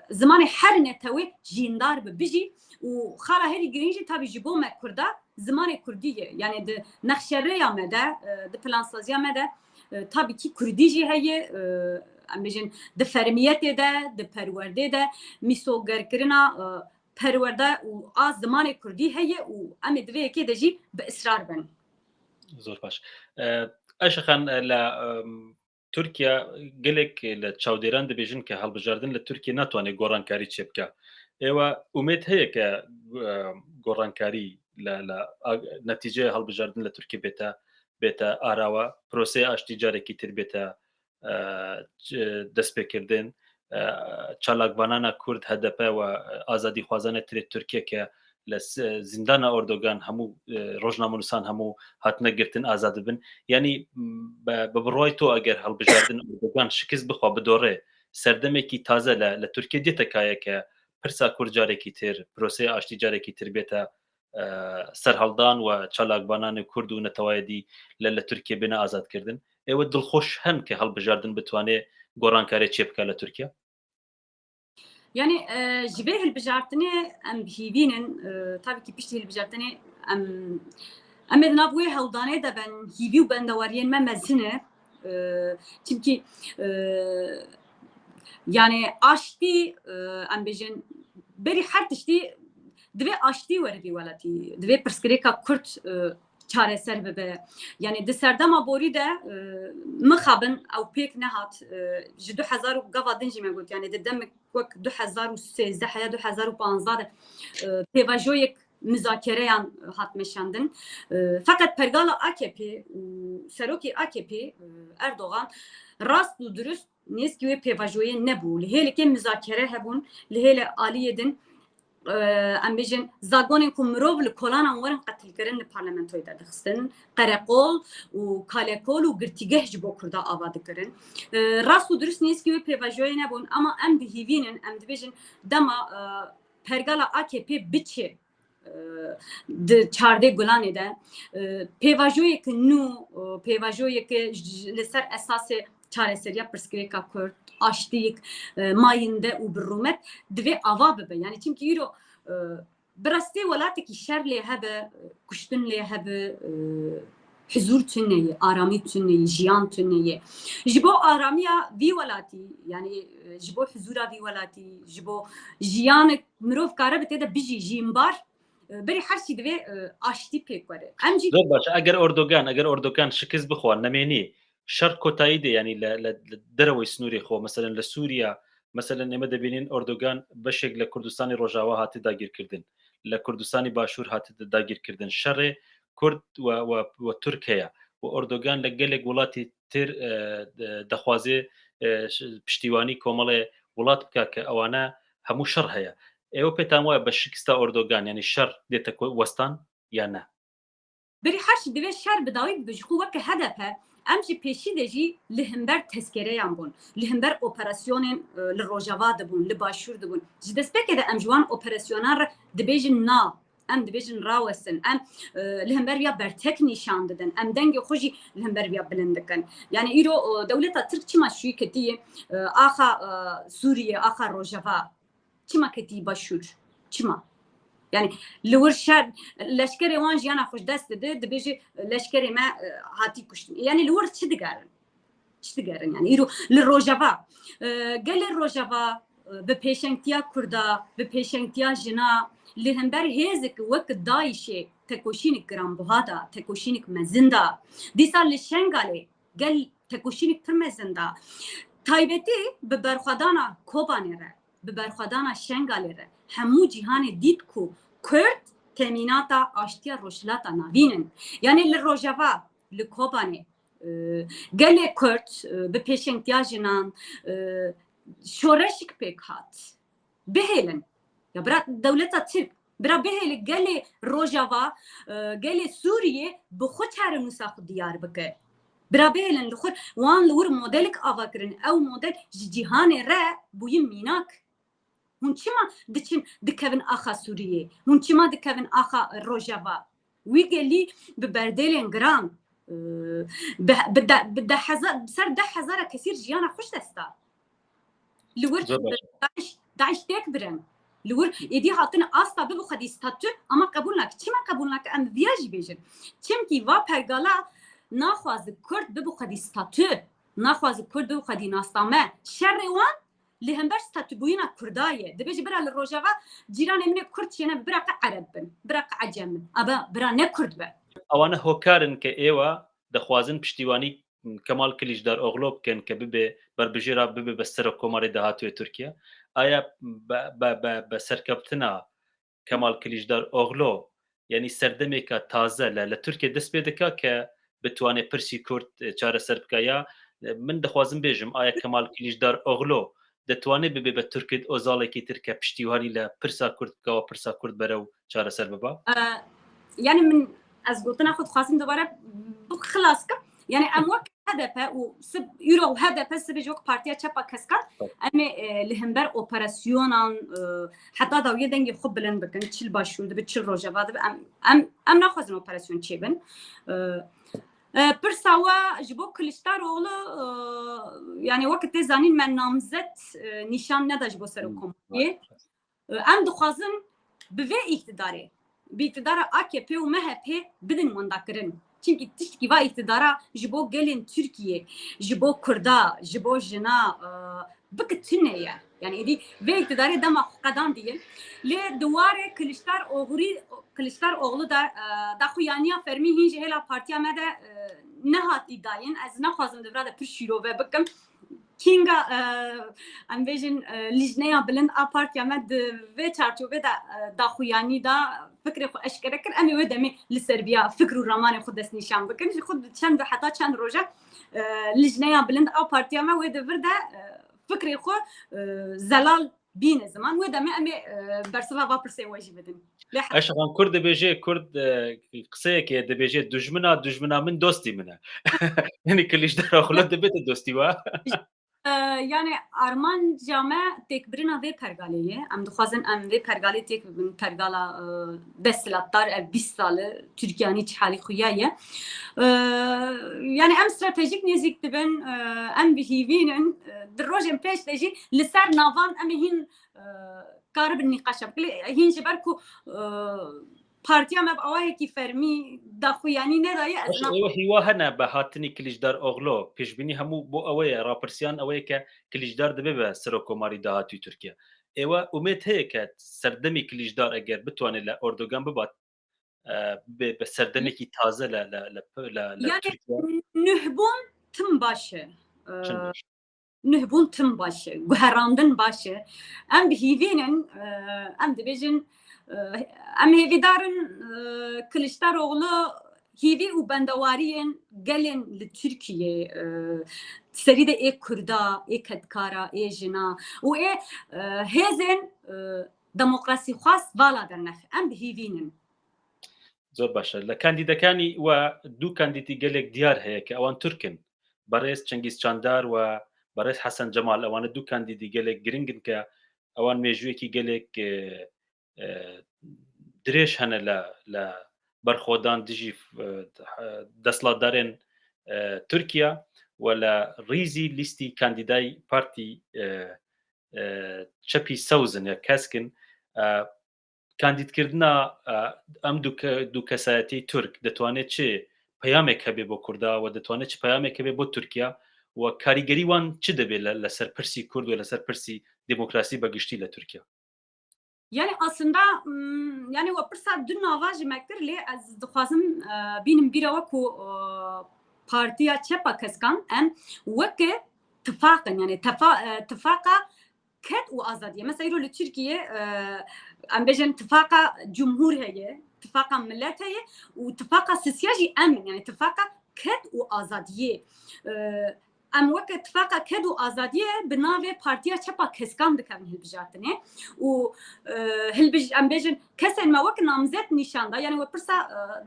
زمان هر نتوی جیندار ببیجی و خاله هری گرینجی تابی جبو مکرده زمان کردیه یعنی د نقشره یا مده د پلانسازی مده تابی کی کردی جی هیه ام بیجن د فرمیت ده د پرورده ده میسوگر کرنا پرورده و از زمان کردی هیه و ام دوی کی دجی به اصرار بن زور باش اشخان لا تورکیا gelek لە چاودێران دەبێژن کە هەڵبژاردن لە تورکیا ناتوانێت گۆڕانکاری چێ بکە ئێوە ئومێد هەیە کە گۆڕانکاری لە نەتیجە هەڵبژاردن لە تورکی بێتە ئاراوە پرۆسی ئاشتی جارێکی تر بێتە دەستپێکردن چالاکبانانە کورد هەدەپەوە ئازادی خوازانە ترێت تورکیا کە لە زیندانە ئۆردۆگان هەموو ڕۆژنامەنووسان هەموو هاتنەگرتن ئازاد بن ینی بە بڕای تۆ ئەگەر هەڵبژاردن ئۆردۆگان شکست بخوا بدۆڕێ سەردەمێکی تازە لە تورکیا دێتەکایە کە پرسا کورد جارێکی تر پرۆسی ئاشتی جارێکی تر بێتە سەرهەڵدان و چالاکبانانی کورد و نەتەوایەدی لە تورکیا بێنە ئازادکردن ئێوە دڵخۆش هەن کە هەڵبژاردن بتوانێت گۆڕانکارێ چێ بکە لە تورکیا يعني جبه البجارتني ام بهيبينن tabii ki pişti البجارتني ام نابوي هودانه da ben hivi ben de var yenme mezine çünkü yani aşti am bejin beri her tişti dve aşti var bir velati dve perskreka kurt çareser bebe yani de serdama bori de mixabin او pek nehat ji 2000 gavadin jime got yani de demek وك 2013 حيا 2015 پیواژویک müzakereyan hatmeşandın. Fakat pergala AKP seroki AKP Erdoğan rast و dürüst neski ve پیواژوی nebu. Hele ki müzakere hebun, hele aliyedin ambijin zagonên ku mirov li kolanan werin qetilkirin li parlamentoyê de dixistin qereqol û kalekol û girtîgeh ji bo Kurda ava dikirin rast û durist nêskî wê pêvajoyê nebûn ama em bihîvînin em dibêjin dema pergala AKP biçe di çardê gulanê de pêvajoyekî nû pêvajoyekî li ser esasê çareseriya pirsgirêka Kurd aştıyık mayinde û birûmet divê ava bibe yani çünkü îro birastî welatekî şer lê hebe kuştin lê hebe huzur tuneyê aramî tuneyê jiyan tuneyê ji bo aramiya vî welatî yani ji bo huzura vî welatî ji bo jiyanek mirov kare bi tê de bijî jînbar berî her şî divê aştî pêk were em jî baş eger Erdogan şikist bixwa nemênî شەر کۆتایی دێ ینی لە دەرەوەی سنووری خۆ مەسەرەن لە سووریا مەسەرەن ئێمە دەبینین ئۆردۆگان بەشێک لە کوردستانی ڕۆژاوا هاتی داگیرکردن لە کوردستانی باشوور هاتی داگیرکردن شەڕێ کورد و تورکەیە و ئۆردۆگان لە گەلێک وڵاتی تر دەخوازێ پشتیوانی کۆمەڵێ وڵات بکە کە ئەوانە هەموو شەڕ هەیە ئێوە پێتان وایە بە شکستە ئۆردۆگان ینی شەڕ دێتە وەستان یان نە berî her şî divê şer bi dawî bibe ji xwe weke hedefe em jî pêşî de jî li hember tezkereyan bûn li hember operasyonên li Rojava dibûn li başûr dibûn ji destpêkê de em ji wan operasyonan re dibêjin na em dibêjin rawestin em li hember ya bertek nîşan didin em dengê xwe jî li hember ya bilind dikin yani îro dewleta Tirk çima şûyî ketiye axa Sûriye axa Rojava çima ketiye başûr çima yani li wir şer leşkerê wan jiyana xwe dest dide dibêje leşkerê me hatî kuştin yani li wir çi digerin yani îro li Rojava gelê Rojava bi pêşengtiya Kurda bi pêşengtiya jina li hember hêzik wek Daişê tekoşînik giranbuha da tekoşînik mezin da dîsa li Şengalê gel tekoşînik pir mezin da taybetî bi berxwedana Kobanê re bi berxwedana Şengalê re hemû cîhanê dît ku Kurd temînata aştiya rojhilata navînin yani li Rojava li Kobanê gelê Kurd bi pêşengtiya jinan şoreşik pêk hat bihêlin ya bira dewleta Tirk bira bihêlin gelê Rojava gelê Sûriye bi xwe çarenûsa xwe diyar bike bira bihêlin li xwe wan li wir modelik ava kirin ew model ji cîhanê re bûyî mînak hûn çima diçin dikevin axa Sûriye hûn çima dikevin axa Rojava wî gelî bi berdelên giran ser 10,000 kesîr jiyana xwe ji dest da li wir Daeş têk birin li wir êdî hatine asta bibe xwedî statû ama qebûl nake çima qebûl nake em viya jî bêjin çimkî va pergala naxwaze Kurd bibe xwedî statû naxwaze Kurd bibe xwedî nastame şerê wan li hember statûbûyîna Kurdayê dibêje bira li Rojava cîranê min ê Kurd çêne bira qe Ereb bin bira qe Ecem bin aba bira ne Kurd be ئەوانە هۆکارن کە ئێوە دەخوازن پشتیوانی Kemal Kılıçdaroğlu بکەن کە ببێ بربژێرا ببێ بە سەر کۆماری داهاتوێ تورکیا ئایا بە سەرکەوتنا Kemal Kılıçdaroğlu یعنی سەردەمێکە تازە لە تورکیا دەست پێ دەکا کە بتوانێت پرسی کورد چارەسەر بکە یا من دەخوازم بێژم ئایا Kemal Kılıçdaroğlu دەتوانێت ببێ بە تورکت ئۆزاڵێکی ترکە پشتیوانی لە پرسا کورد بکەوە پرسا کورد بەرە و چارەسەر ببا يعني من از گوتنا خود خواستم دوباره خلاص کم يعني ام وقت هدف و سب يورو هدف سب جوك بارتيا تشابا كسكا ام لهمبر اوبراسيونان حتى داويه دنگ خوب بلن بكن تشيل باشول دب تشيل روجا ام ناخذن اوبراسيون تشيبن برساوا جبو كليشداروغلو يعني وقت زانين من نامزت نشان نداش بو سركم ام دخوازم بوی اقتداري باقتدار AKP و MHP بدن ونداکرن çünkü tiştki va iktidara jibo gelin Türkiye jibo Kurda jibo jina bıktıneye yani edi ve iktidarı dama hukadan diye le duvare Kılıçdaroğlu da xuyaniya fermi hinji hela partiya mede nehati dayin az naxwazim devra da pir şiro ve bıkkım Kinga ام بیژن لیجنیا بلند آپارتیا مد و چارچوبه دا خویانی دا فکر خو اشکره کر امی و دمی لسربیا فکر و رمان خود دست نشان بکن خود چند و حتی چند روزه لیجنیا بلند آپارتیا ما و دور دا فکر خو زلال بین زمان و دمی امی برسوا واپرسی واجی بدن اشغان کرد بیجه کرد قصه که دبیجه دجمنا من دوستی منه یعنی Kılıçdaroğlu دبیت دوستی وا yani Arman came tekbirina ve pergaleye em dixwazin em vê pergalê tek bibin pergala desthilatdar ev 20 salı Türkiye'nin halî xuya ye yani em stratejik nêzik dibin em bihîvînin di rojên pêş de jî li ser navan em hîn karibin nîqaşa bikilê hîn ji ber ku partiya me awahekî fermî daxuyanî nedaye هیوا هەنا بە هاتنی Kılıçdaroğlu پێشبینی هەموو بۆ ئەوەیە راپرسیان ئەوەیە کە Kılıçdar دەبێ بە سەرۆکۆماری داهاتوی تورکیا ئێوە ئومێد هەیە کە سەردەمی Kılıçdar ئەگەر بتوانێت لە ئۆردۆگان ببات بە سەردەمێکی تازە لە نهبوون تم باشه نهبوون تم باشه guherandin başı em bihîvînin em dibêjin em hêvîdarin Kılıçdaroğlu hîvî û bendewariyên gelên li Tirkiye serî de ê Kurda ê kedkara ê jina û ê hêzên demokrasî xwast vala dernexe em bihîvînin زۆر باشە لە کاندیدەکانی وە دوو کاندیدی gelek دیار هەیە کە ئەوان تورکن بەڕێز چەنگیز چاندار و بەڕێز حەسەن جەمال ئەوانە دوو کاندیدی gelek گرنگن کە ئەوان مێژوویەکی gelek درێژ هەنە لە بەرخۆدان دژی دەسڵاتدارێن تورکیا و لە ڕیزی لیستی کاندیدای پارتی چەپی سەوزن یا کەسکن کاندیدکردنا ئەم دوو کەسایەتی تورک دەتوانێت چ پەیامێک هەبێ بۆ کووردا و دەتوانێت چ پەیامێک هەبێ بۆ تورکیا و کاریگەری وان چ دەبێت لەسەر پرسی کورد و لەسەر پرسی دموکراسی بەگشتی لە تورکیا yani aslında yani o pirsa dün navajı mektir lê ez dixwazim bînim bîra ku partiya çepa keskan em weke tifaqin yani tifaqa ket û azadiye mesela îro li Tirkiye em bêjin tifaqa cumhur heye tifaqa millet heye û tifaqa sisiya jî em yani tifaqa ket û azadiye em weke tifaqa ket û azadiye bi navê partiya çepa keskan dikevin hilbijartinê û em bêjin kesên me wek namzet nîşanda yani we pirsa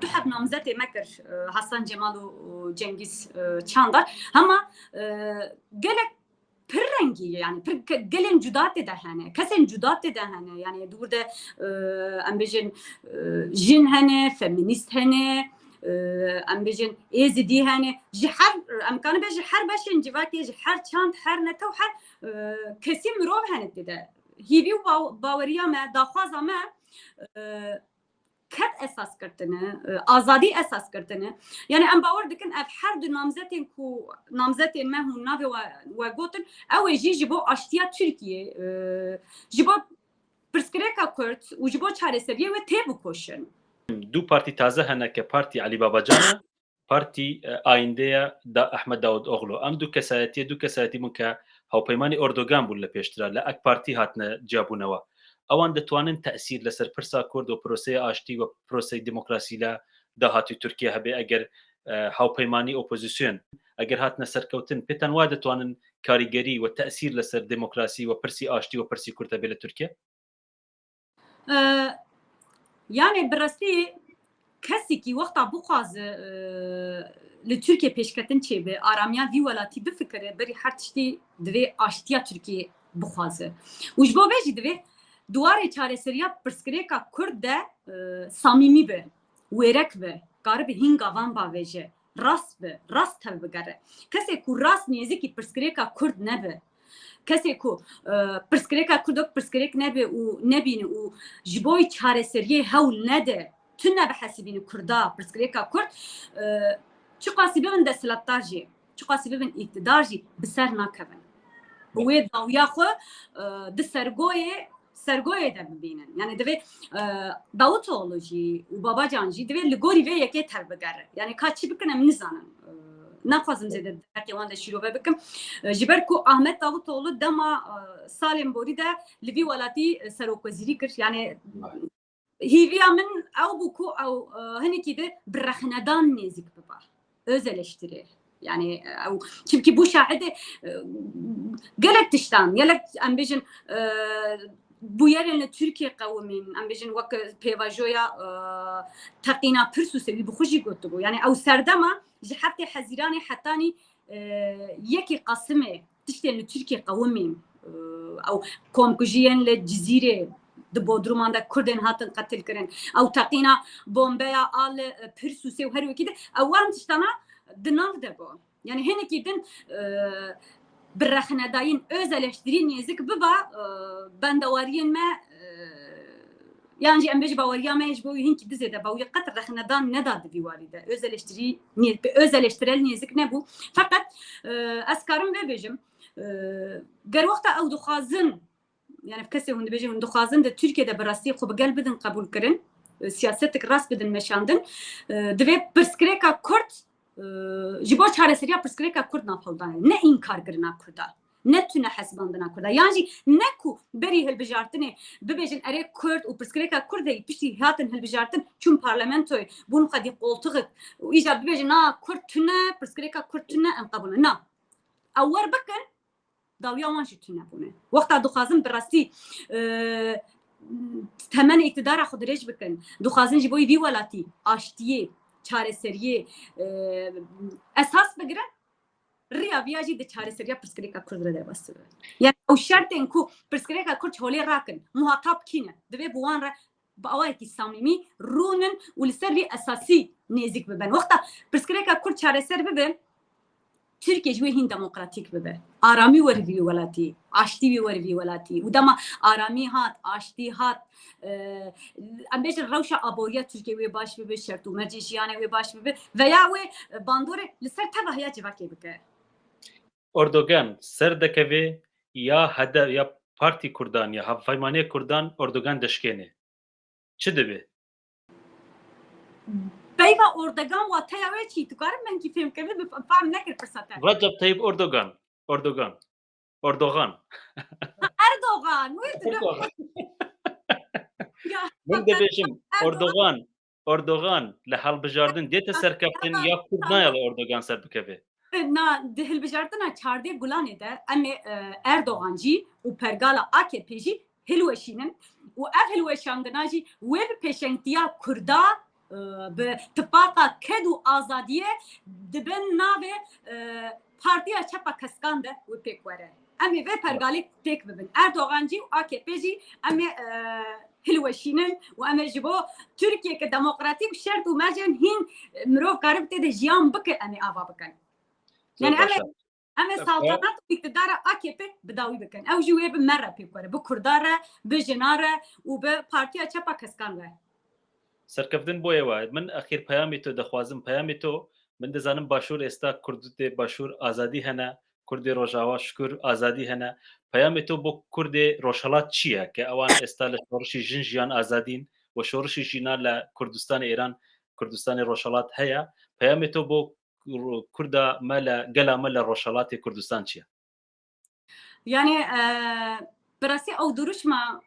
du heb namzetê me kir Hasan Cemal û Cengiz Çandar hema gelek pir rengî yani pir gelên cuda tê de hene kesên cuda tê de hene yani dûr de em bêjin jin hene feminîst hene em bêjin êzidî hene ji her em kanî be ji her beşên civakê ji her çand her netew her kesî mirov hene tê de hîvî û baweriya me daxwaza me ket esas kirtine azadî esas kirtine yani em bawer dikin ev her du namzetên ku namzetên me hûn navê we gotin ew ê jî ji bo aştiya Tirkiye ji bo pirsgirêka Kurd û ji bo çareseriyê we tê bikoşin دوو پارتی تازە هەنە کە پارتی علی باباجانە پارتی ئایندەیە دا ئەحمەد داود ئۆغلو ئەم دوو کەسایەتی بوون کە هاوپەیمانی ئۆردۆگان بوون لە پێشترا لە ئەک پارتی هاتنە جیابوونەوە ئەوان دەتوانن تەسیر لەسەر پرسا کورد و پرۆسی ئاشتی و پرۆسی دموکراسی لە داهاتی تورکیا هەبێ ئەگەر هاوپەیمانی ئۆپۆزیسیۆن ئەگەر هاتنە سەرکەوتن پێتان وا دەتوانن کاریگەری و تەسیر لەسەر دموکراسی و پرسی ئاشتی و پرسی کورتە بێ لە تورکیا یانێ بڕاستی کەسێکی وەختا بخوازە لە تورکیە پێشکەتن چێ بێ ئارامیا وی وڵاتی بفکرێ بەری هەر تشتی divê aştiya Tirkiye bixwaze û ji bo vê jî divê duwarê çareseriya pirsgirêka Kurd de samîmî be wêrek be karibe hînga van bavêje rast be rast hev bigere kesê ku rast nêzîkî pirsgirêka Kurd nebe kesê ku pirsgirêka Kurd pirsgirêk nebe û nebîne û ji bo çareseriyê hewl nede tune bihesibîne Kurda pirsgirêka Kurd çi qasî bibin desthilatdar jî çi qasî bibin îktidar jî bi ser nakevin wê dawiya xwe di sergoyê de bibînin yani divê Davutoğlu jî û Babacan jî divê li gorî vê yekê tev bigere yani ka çi bikin em nizanin naxwazim zêde derkê wan de şîrove bikim ji ber ku Ahmet Davutoğlu dema salên borî de li vî welatî serokwezîrî kir yani hîviya min ew bû ku ew hinekî de bi rexnedan nêzik bibe öz eleştirî yani ew çimkî bû şahidê gelek tiştan gelek em bêjin bû yerên li Tirkiye qewimîn em bêjin wek pêvajoya teqîna Pirsûsê wî bi xwe jî gotibû yani ew serdema ji heftê Hezîranê hetanî yekê Qasîmê tiştên li Tirkiye qewimîn ew komkujiyên li Cizîrê di Bodruman de Kurdên hatin qetil kirin ew teqîna bombeya a li Pirsûsê û her wekî de ew wan tiştana di nav de bû yani hinekî din bi rexnedayîn öz eleştirî nêzik bibe bendewariyên me yan jî em bêjî baweriya me ji bo wî hinkî dizê de bawî qet rexnedan neda di vî warî de öz eleştirî öz eleştirel nêzik nebû feqet ez karim vê bêjim ger wexta ew dixwazin yani kesê hûn dibêjin hûn dixwazin de Tirkiyeyê bi rastî xwe bi gel bidin qebûl kirin siyasetek rast bidin meşandin divê pirsgirêka Kurd ji bo çareseriya pirsgirêka Kurd navhewdanê ne înkarkirina Kurda ne tune hesibandina Kurda yan jî ne ku berî hilbijartinê bibêjin erê Kurd û pirsgirêka Kurdê piştî hatin hilbijartin çûn parlamentoyê bûn xwedî qoltuğik û îja bibêjin na Kurd tune pirsgirêka Kurd tune em qebûlin na ew wer bikin dawiya wan jî tune bûne wexta dixwazin bi rastî temenê îktidara xwe dirêj bikin dixwazin ji bo vî welatî aştiyê çareseriyê esas bigirin riya viya jî di çareseriya pirsgirêka Kurd re derbas bibe yani ew şertên ku pirsgirêka Kurd holê rakin muhatap kîne divê bi wan re bi awayekî samîmî rûnin û li ser vî esasî nêzik bibin wexta pirsgirêka Kurd çareser bibe Tirkiye ji wê hîn demokratîk bibe aramî werivî welatî aştî wî werivî welatî û dema aramî hat aştî hat em bêjin rewşa aboriya Tirkiye wê baş bibe şert û mercê jiyanê wê baş bibe veya wê bandorê li ser teva heya civakê bike Erdogan ser dekeve ya hedef ya Partî Kurdan ya Hevpeymaniyê Kurdan Erdogan deşkêne çi dibe peyva Erdogan wateya wê çî tu karim ben kî fêmkirin bi fehm nekir pirsate Recep Tayyip Erdogan Erdogan wê min dibêjim Erdogan li helbijardin dête serkeftin ya Kurd naya li Erdogan ser bikeve na di hilbijartina çardê Gulanê de em ê Erdogan jî û pergala AKP jî hilweşînin û ev hilweşandina jî wê bi pêşengtiya Kurda bi tipaqa ked û azadiyê dibin navê Partiya Çepa Keskan de wê pêk were em ê vê pergalê pêk bibin Erdogan jî û AKP jî em ê hilweşînin û em ê ji bo Tirkiyeke demokratîk şert û mercên hîn mirov karib tê de jiyan bike em ê ava bikin yani em ê saltanat û îktidara AKP bi dawî bikin ew jî wê bi me re pêk were bi Kurda re bi jina re û bi Partiya Çepa Keskan re serkeftin bo êwa min axîr peyamê to dixwazim peyamê to min dizanim başûr êsta Kurdê başûr azadî hene Kurdê Rojava şikur azadî hene peyamê to bo Kurdê rojhilat çi ye ke ewan êsta li şorişî jin jiyan azadîn û şorişî jîna li Kurdistanê Êran کوردستانی ڕۆژهەڵات هەیە پەیامی تۆ بۆ کووردا گەلا مە لە ڕۆژهەڵاتی کوردستان چییە؟ يعني براسي او دروش ما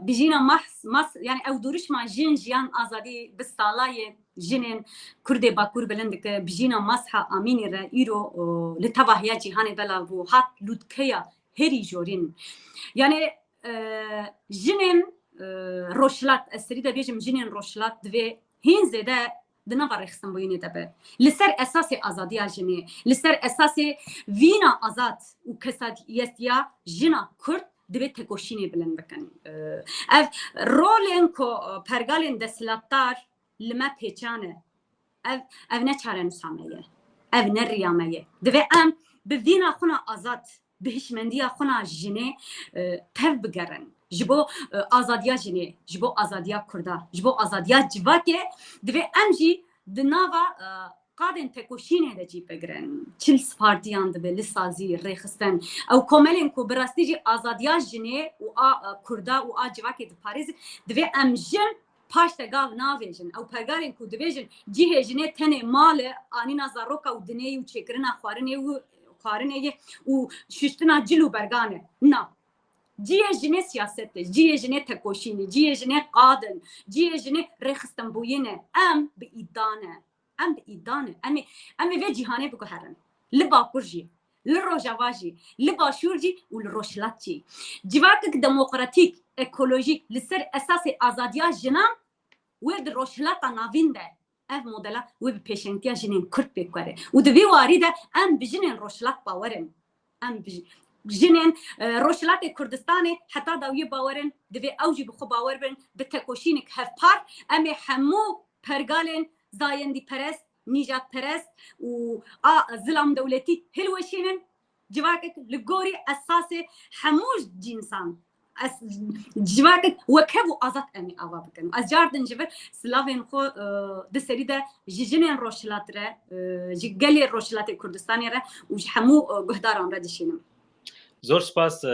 بيجينا مس يعني او دروش ما جين جيان ازادي بالصالايه جنين كردي باكور بلندك بيجينا مسحه اميني را ايرو لتباهيا جهان بلا بو هات لودكيا هري جورين يعني جنين روشلات السريده بيجم جنين روشلات دوي هين زيدا دنا برخصن بوينه دبه لسر اساس ازادي جني لسر اساس وینا آزاد و کساد یستیا جنا کرد دوی تکوشینی بلند بکن. اف رولن کو پرگالن دستلاتار لما پیچانه. اف نه چاره نسامه. اف نه ریامه. دوی ام به وینا خونه آزاد بهشمندی خونه جنه تف بگرن. جبو آزادیا جنه، جبو آزادیا کرده، جبو آزادیا جواکه دوی ام جی دنوا قادن تکوشینه دجی بگرن چل سپاردیان دبه لسازی ریخستن او کوملن کو براستی جی آزادیا جنه و کرده و جواکه د پاریس دوی امجن پاش تگاو ناویجن او پرگارن کو دویجن جیه جنه تنه مال آنی نازاروکا و دنیه و چکرنا خوارنه و ششتنا جلو برگانه نه جیه جنه سیاست جیه جنه تکوشینه جیه جنه قادن جیه جنه ریخستن بوینه ام به ایدانه ام ایدانه امی و جهانه بگو هرن لباکورجی لروجاواجی لباشورجی و لروشلاتجی جواکک دموکراتیک اکولوژیک لسر اساس آزادیا جنان و در روشلاتا ناوینده اف مدلا و به پیشنتیا جنین کرد بکره و دوی واریده ام بجنین روشلات باورن ام جنین روشلات کردستان حتی داوی باورن دوی اوجی بخو باور بن به تکوشینک هفپار امی همو پرگالن زايندي پرست نيجات پرست و ظلام دولتي هلوشينن جواكك لغوري اساسي حموش جنسان جواكك وكبو ازات امي اوا بكن از جاردن جبر سلافين خو دسريده جيجنين روشلاتره جيغلي روشلات كردستاني ره و حمو گهداران ردشينم زۆر سپاس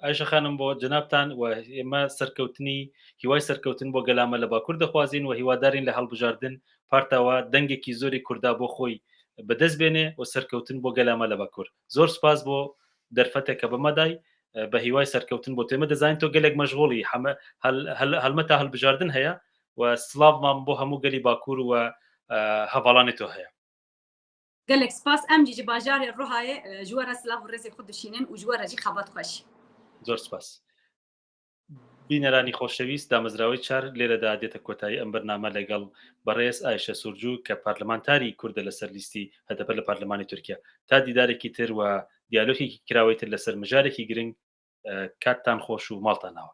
ئایشە خانم بۆ جنابتان و ئێمە سەرکەوتنی هیوای سەرکەوتن بۆ گەلامە لە باکوور دەخوازین و هیوادارین لە هەڵبژاردن پارتاوە دەنگێکی زۆری کووردا بۆ خۆی بەدەست بێنێ و سەرکەوتن بۆ گەلامە لە باکوور. زۆر سپاس بۆ دەرفەتێک کە بەمەدای بە هیوای سەرکەوتن بۆ تێمە دەزانین تۆ گەلێک مەشغوڵی هەلمەتا هەڵبژاردن هەیە و سلااومان بۆ هەموو گەلی باکوور و هەواڵانی تۆ هەیە. قالك سباس ام جي باجار الروحاي جوار سلاف ورزي خود شينن وجوار جي خبات خوش زۆر سپاس بینەرانی خۆشەویست دامەزراوەی چار لێرەدا دێتە کۆتایی ئەم بەرنامە لەگەڵ بەڕێز ئایشە سوورجوو کە پارلەمانتاری کوردە لەسەر لیستی هەدەپە لە پارلەمانی تورکیا تا دیدارێکی تر و دیالۆگێکی کراوەی تر لەسەر مژارێکی گرنگ کاتتان خۆش و ماڵتان ناوە.